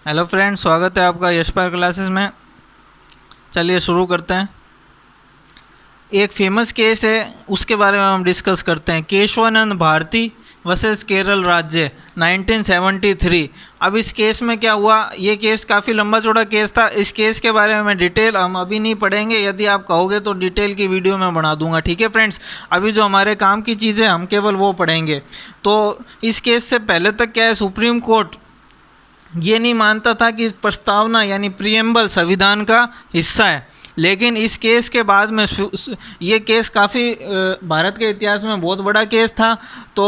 Hello friends, स्वागत है आपका यशपाल क्लासेस में। चलिए शुरू करते हैं। एक फेमस केस है, उसके बारे में हम डिस्कस करते हैं। केशवानंद भारती वर्सेस केरल राज्य 1973। अब इस केस में क्या हुआ, ये केस काफ़ी लंबा चौड़ा केस था। इस केस के बारे में डिटेल हम अभी नहीं पढ़ेंगे, यदि आप कहोगे तो डिटेल की वीडियो मैं बना दूंगा। ठीक है फ्रेंड्स, अभी जो हमारे काम की चीज़ें हम केवल वो पढ़ेंगे। तो इस केस से पहले तक क्या है, सुप्रीम कोर्ट ये नहीं मानता था कि प्रस्तावना यानी प्रीएम्बल संविधान का हिस्सा है। लेकिन इस केस के बाद में ये केस काफ़ी भारत के इतिहास में बहुत बड़ा केस था। तो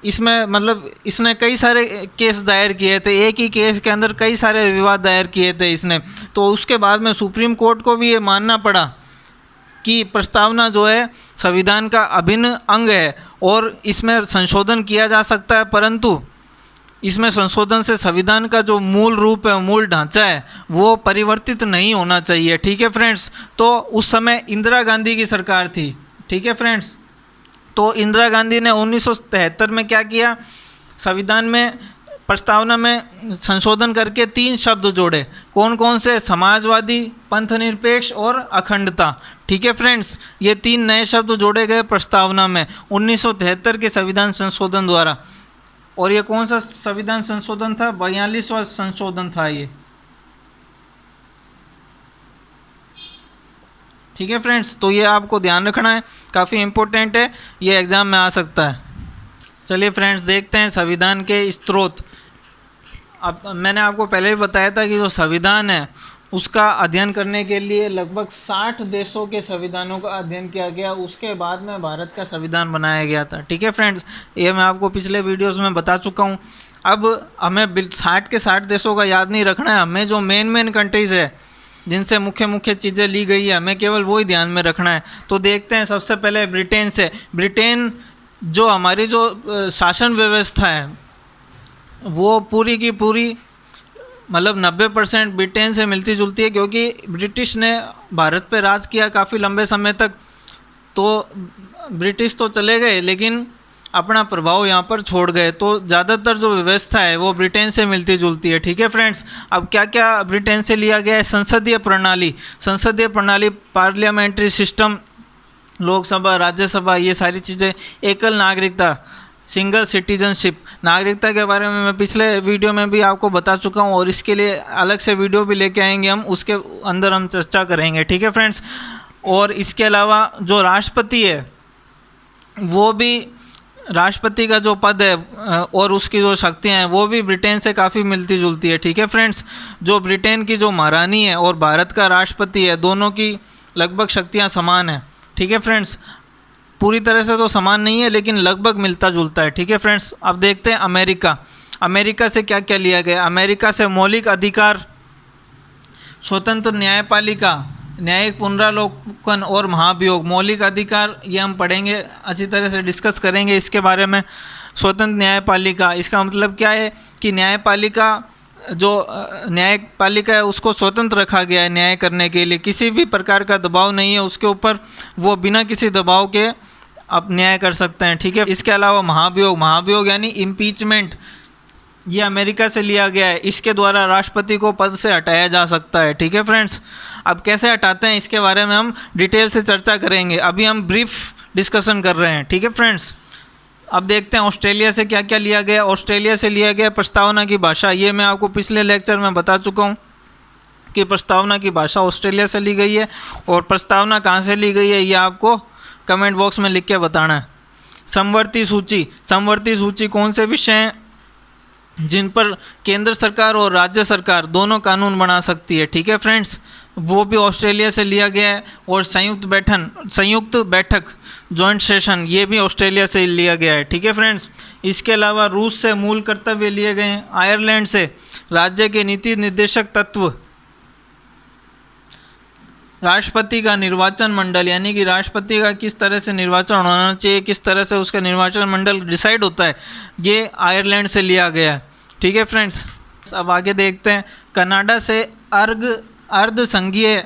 इसमें मतलब इसने कई सारे केस दायर किए थे, एक ही केस के अंदर कई सारे विवाद दायर किए थे इसने। तो उसके बाद में सुप्रीम कोर्ट को भी ये मानना पड़ा कि प्रस्तावना जो है संविधान का अभिन्न अंग है और इसमें संशोधन किया जा सकता है, परंतु इसमें संशोधन से संविधान का जो मूल रूप है, मूल ढांचा है, वो परिवर्तित नहीं होना चाहिए। ठीक है फ्रेंड्स, तो उस समय इंदिरा गांधी की सरकार थी। ठीक है फ्रेंड्स, तो इंदिरा गांधी ने 1973 में क्या किया, संविधान में प्रस्तावना में संशोधन करके 3 शब्द जोड़े। कौन कौन से? समाजवादी, पंथनिरपेक्ष और अखंडता। ठीक है फ्रेंड्स, ये 3 नए शब्द जोड़े गए प्रस्तावना में 1973 के संविधान संशोधन द्वारा। और ये कौन सा संविधान संशोधन था? 42वां संशोधन था ये। ठीक है फ्रेंड्स, तो ये आपको ध्यान रखना है, काफ़ी इम्पोर्टेंट है, ये एग्ज़ाम में आ सकता है। चलिए फ्रेंड्स, देखते हैं संविधान के स्रोत। अब मैंने आपको पहले भी बताया था कि जो संविधान है उसका अध्ययन करने के लिए लगभग 60 देशों के संविधानों का अध्ययन किया गया, उसके बाद में भारत का संविधान बनाया गया था। ठीक है फ्रेंड्स, ये मैं आपको पिछले वीडियोस में बता चुका हूँ। अब हमें 60 के 60 देशों का याद नहीं रखना है, हमें जो मेन कंट्रीज़ है जिनसे मुख्य चीज़ें ली गई है, हमें केवल वही ध्यान में रखना है। तो देखते हैं सबसे पहले ब्रिटेन से। ब्रिटेन जो हमारी जो शासन व्यवस्था है वो पूरी की पूरी मतलब 90% ब्रिटेन से मिलती जुलती है, क्योंकि ब्रिटिश ने भारत पे राज किया काफ़ी लंबे समय तक। तो ब्रिटिश तो चले गए लेकिन अपना प्रभाव यहाँ पर छोड़ गए, तो ज़्यादातर जो व्यवस्था है वो ब्रिटेन से मिलती जुलती है। ठीक है फ्रेंड्स, अब क्या क्या ब्रिटेन से लिया गया है? संसदीय प्रणाली, पार्लियामेंट्री सिस्टम, लोकसभा, राज्यसभा, ये सारी चीज़ें। एकल नागरिकता, सिंगल सिटीजनशिप, नागरिकता के बारे में मैं पिछले वीडियो में भी आपको बता चुका हूँ और इसके लिए अलग से वीडियो भी लेके आएंगे हम, उसके अंदर हम चर्चा करेंगे। ठीक है फ्रेंड्स, और इसके अलावा जो राष्ट्रपति है वो भी, राष्ट्रपति का जो पद है और उसकी जो शक्तियाँ हैं वो भी ब्रिटेन से काफ़ी मिलती जुलती है। ठीक है फ्रेंड्स, जो ब्रिटेन की जो महारानी है और भारत का राष्ट्रपति है, दोनों की लगभग शक्तियाँ समान है। ठीक है फ्रेंड्स, पूरी तरह से तो समान नहीं है लेकिन लगभग मिलता जुलता है। ठीक है फ्रेंड्स, अब देखते हैं अमेरिका से क्या क्या लिया गया। अमेरिका से मौलिक अधिकार, स्वतंत्र न्यायपालिका, न्यायिक पुनरावलोकन और महाभियोग। मौलिक अधिकार ये हम पढ़ेंगे, अच्छी तरह से डिस्कस करेंगे इसके बारे में। स्वतंत्र न्यायपालिका, इसका मतलब क्या है कि न्यायपालिका है उसको स्वतंत्र रखा गया है न्याय करने के लिए, किसी भी प्रकार का दबाव नहीं है उसके ऊपर, वो बिना किसी दबाव के आप न्याय कर सकते हैं। ठीक है, इसके अलावा महाभियोग यानी इम्पीचमेंट, ये अमेरिका से लिया गया है। इसके द्वारा राष्ट्रपति को पद से हटाया जा सकता है। ठीक है फ्रेंड्स, अब कैसे हटाते हैं इसके बारे में हम डिटेल से चर्चा करेंगे, अभी हम ब्रीफ डिस्कशन कर रहे हैं। ठीक है फ्रेंड्स, अब देखते हैं ऑस्ट्रेलिया से क्या क्या लिया गया। ऑस्ट्रेलिया से लिया गया प्रस्तावना की भाषा, ये मैं आपको पिछले लेक्चर में बता चुका हूँ कि प्रस्तावना की भाषा ऑस्ट्रेलिया से ली गई है। और प्रस्तावना कहाँ से ली गई है ये आपको कमेंट बॉक्स में लिख के बताना है। समवर्ती सूची कौन से विषय हैं जिन पर केंद्र सरकार और राज्य सरकार दोनों कानून बना सकती है। ठीक है फ्रेंड्स, वो भी ऑस्ट्रेलिया से लिया गया है। और संयुक्त बैठक जॉइंट सेशन, ये भी ऑस्ट्रेलिया से लिया गया है। ठीक है फ्रेंड्स, इसके अलावा रूस से मूल कर्तव्य लिए गए हैं। आयरलैंड से राज्य के नीति निर्देशक तत्व, राष्ट्रपति का निर्वाचन मंडल, यानी कि राष्ट्रपति का किस तरह से निर्वाचन होना चाहिए, किस तरह से उसका निर्वाचन मंडल डिसाइड होता है, ये आयरलैंड से लिया गया है। ठीक है फ्रेंड्स, अब आगे देखते हैं। कनाडा से अर्ध संघीय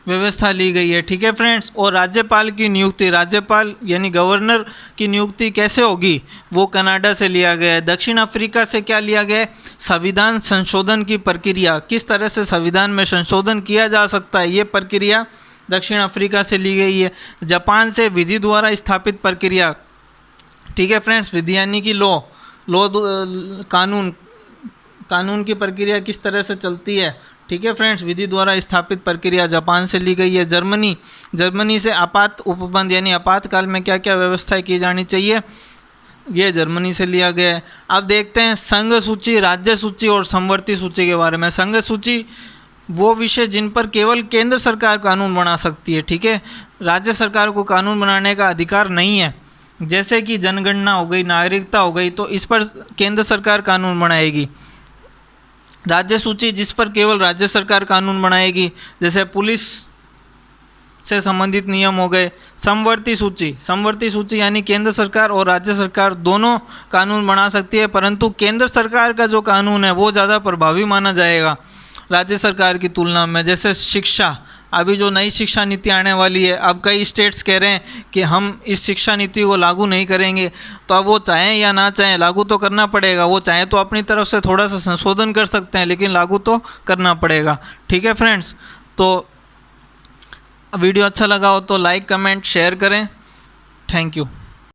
व्यवस्था ली गई है। ठीक है फ्रेंड्स, और राज्यपाल की नियुक्ति, राज्यपाल यानी गवर्नर की नियुक्ति कैसे होगी, वो कनाडा से लिया गया है। दक्षिण अफ्रीका से क्या लिया गया है, संविधान संशोधन की प्रक्रिया, किस तरह से संविधान में संशोधन किया जा सकता है, ये प्रक्रिया दक्षिण अफ्रीका से ली गई है। जापान से विधि द्वारा स्थापित प्रक्रिया, ठीक है फ्रेंड्स, विधि यानी कि लॉ कानून की प्रक्रिया किस तरह से चलती है, ठीक है फ्रेंड्स, विधि द्वारा स्थापित प्रक्रिया जापान से ली गई है। जर्मनी से आपात उपबंध यानी आपातकाल में क्या क्या व्यवस्थाएं की जानी चाहिए, ये जर्मनी से लिया गया है। अब देखते हैं संघ सूची, राज्य सूची और समवर्ती सूची के बारे में। संघ सूची वो विषय जिन पर केवल केंद्र सरकार कानून बना सकती है, ठीक है, राज्य सरकार को कानून बनाने का अधिकार नहीं है। जैसे कि जनगणना हो गई, नागरिकता हो गई, तो इस पर केंद्र सरकार कानून बनाएगी। राज्य सूची जिस पर केवल राज्य सरकार कानून बनाएगी, जैसे पुलिस से संबंधित नियम हो गए। समवर्ती सूची यानी केंद्र सरकार और राज्य सरकार दोनों कानून बना सकती है, परंतु केंद्र सरकार का जो कानून है वो ज़्यादा प्रभावी माना जाएगा राज्य सरकार की तुलना में। जैसे शिक्षा, अभी जो नई शिक्षा नीति आने वाली है, अब कई स्टेट्स कह रहे हैं कि हम इस शिक्षा नीति को लागू नहीं करेंगे, तो अब वो चाहें या ना चाहें लागू तो करना पड़ेगा। वो चाहें तो अपनी तरफ से थोड़ा सा संशोधन कर सकते हैं, लेकिन लागू तो करना पड़ेगा। ठीक है फ्रेंड्स, तो वीडियो अच्छा लगा हो तो लाइक कमेंट शेयर करें। Thank you.